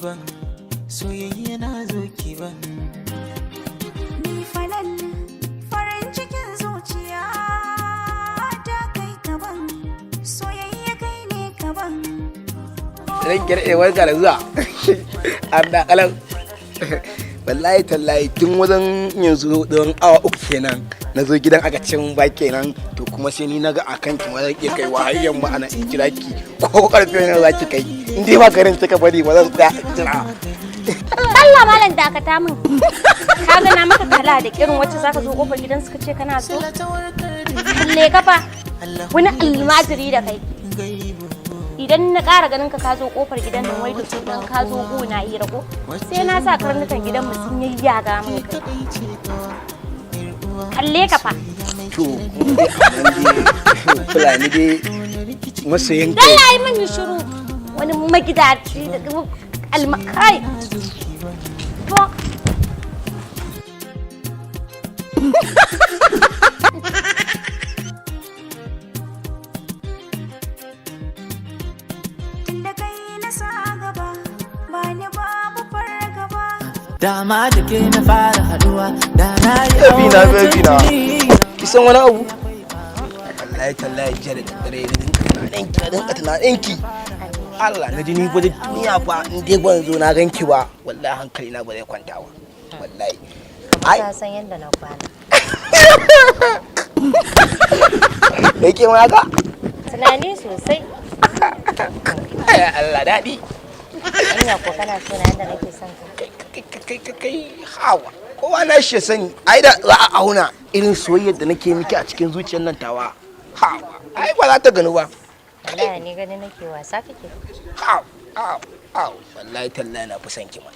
ban soyayya na zo ki ban ni falal farin cikin zuciya ta kai ka ban soyayya kai ne ka ban ran kirɗe warka da zuwa an da kalan wallahi tallahi tun wajen yanzu don awa 3 kenan na zo gidan aka cin ba kenan to kuma sai ni naga akan ki ma zan iya kai wahayyan mu ana in kira ki ko karfe ne za ki kai in dai ba garin kika bari ba zan tsaya jira Allah malam dakata min ka ga na maka kala da kirin wacce zaka zo kofar gidan suka ce kana so kalle ka fa wani almajiri da kai idan na ƙara ganin ka zo kofar gidan nan wai da sunan ka zo gona yi rago sai na sa karnukan gidan mu sun yayyaga min kai kalle ka fa to fulani dai masoyin kai dalla yi min shiru wani magidaci da almakai to dama da ke na fara haduwa da na yi baby na kisan wani abu wallahi tallahi jiya da dare da dinka tunaninki Allah na ji ni ba da duniya fa in dai ban zo na ganki ba wallahi hankali na ba zai kwanta ba wallahi ai ka san yanda na kwana yake ma ka tunani sosai Allah dadi ina ko kana so na yanda nake son ka kai hawa kowa na shi sani ai da za a auna irin soyayyar da nake miki a cikin zuciyar nan tawa hawa ai ba za ta gani ba wallahi ni gani nake wasa kake hawa wallahi tallahi na fi son ki ma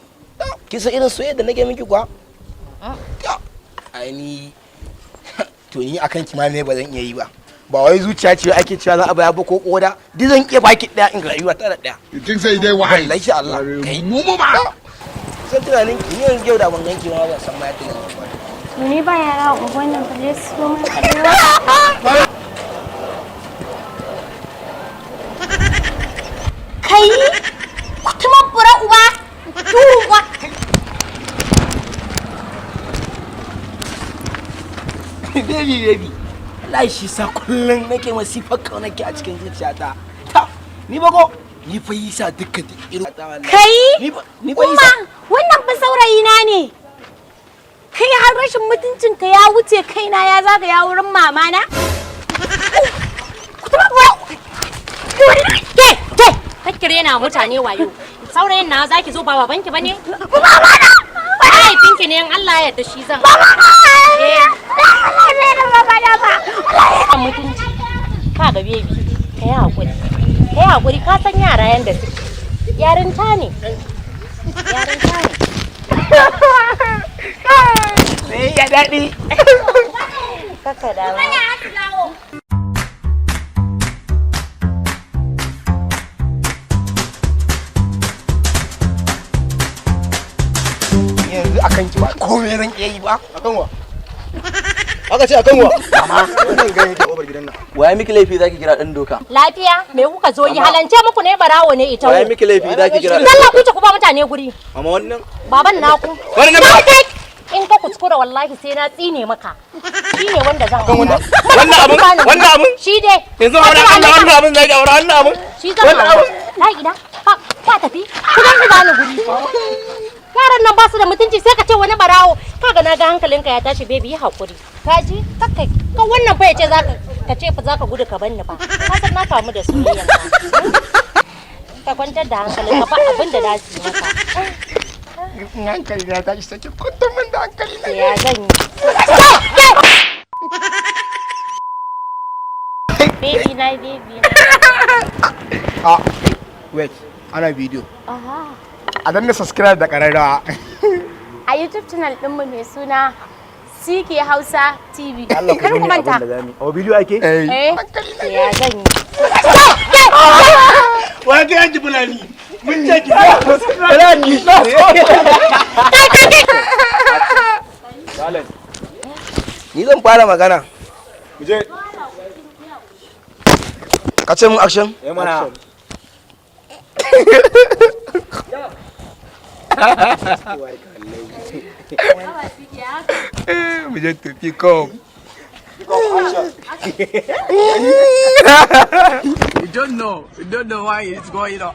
kin san irin soyayyar da nake miki kuwa ai ni to ni akan ki ma me ba zan iya yi ba ba wai zuciya ce ake cewa za a baya ba ko koda duk zan iya baki daya in rayuwa ta da daya kin sai dai wahai wallahi Allah kai mu ba san tunanin ki yanzu yau da ban ganki ma ban san ma yadda zan ba ni ba yara unguwan nan kaje su mun kallo kai kuma bura uba tuwa baby wallahi shi sa kullun nake masifar kaunaki a cikin zuciyata ta ni bago ni fa yi sa dukkan irin kai ni fa umma wannan ba saurayi na ne kai har rashin mutuncin ka ya wuce kaina ya zaga ya wurin mama na ke kakkire na mutane wayo saurayin na zaki zo ba babanki bane mama na mahaifinki ne in Allah ya yarda shi zan mutunci ka ga bebi kai hakuri ka san yara yanda suke yarinta ne sai ya dadi kaka dawo yanzu akan ki ba komai ran iya yi ba akan wa aka ce akan wa amma wannan gani ta obar gidan nan waye miki laifi zaki kira dan doka lafiya me kuka zo yi halance muku ne barawo ne ita waye miki laifi zaki kira Allah ku ku ba mutane guri amma wannan baban naku wannan in ka kuskura wallahi sai na tsine maka shine wanda zan wannan abun shi dai yanzu wannan abun zaki aure wannan abun shi zan aure ta gida ba tafi ku dan ku bani guri yaran nan ba su da mutunci sai ka ce wani barawo kaga na ga hankalinka ya tashi baby yi hakuri ka ji kakkai ka wannan bai ce ka ce fa zaka gudu ka banni ba ka san na kamu da soyayya ka kwantar da hankalinka ba abin da za su yi maka hankali na tashi sake kwantar min da hankali na ya zan yi baby na wait ana video aha a danna subscribe da kararrawa a YouTube channel ɗinmu mai suna CK Hausa TV. Allah ku Kar ku nuna manta. abin da zamu yi. A bidiyo ake? Ya zan yi. Wa ga yanki bulani. Mun je ki. Bulani. Ni zan fara magana. mu je Ka ce mun action? mana mu je to pick up. You don't know why it's going on.